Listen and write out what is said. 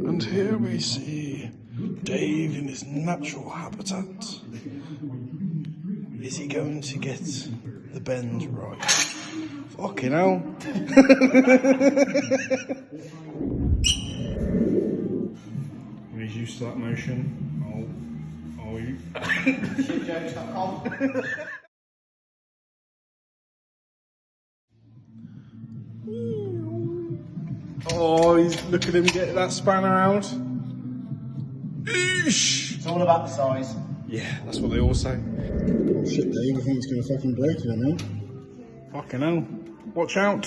And here we see Dave in his natural habitat. Is he going to get the bend right? Fucking hell. He's used to that motion. Oh, you. Oh, look at him get that spanner out. Eesh. It's all about the size. Yeah, that's what they all say. Oh shit, Dave, I think it's going to fucking break in a minute. Fucking hell. Watch out.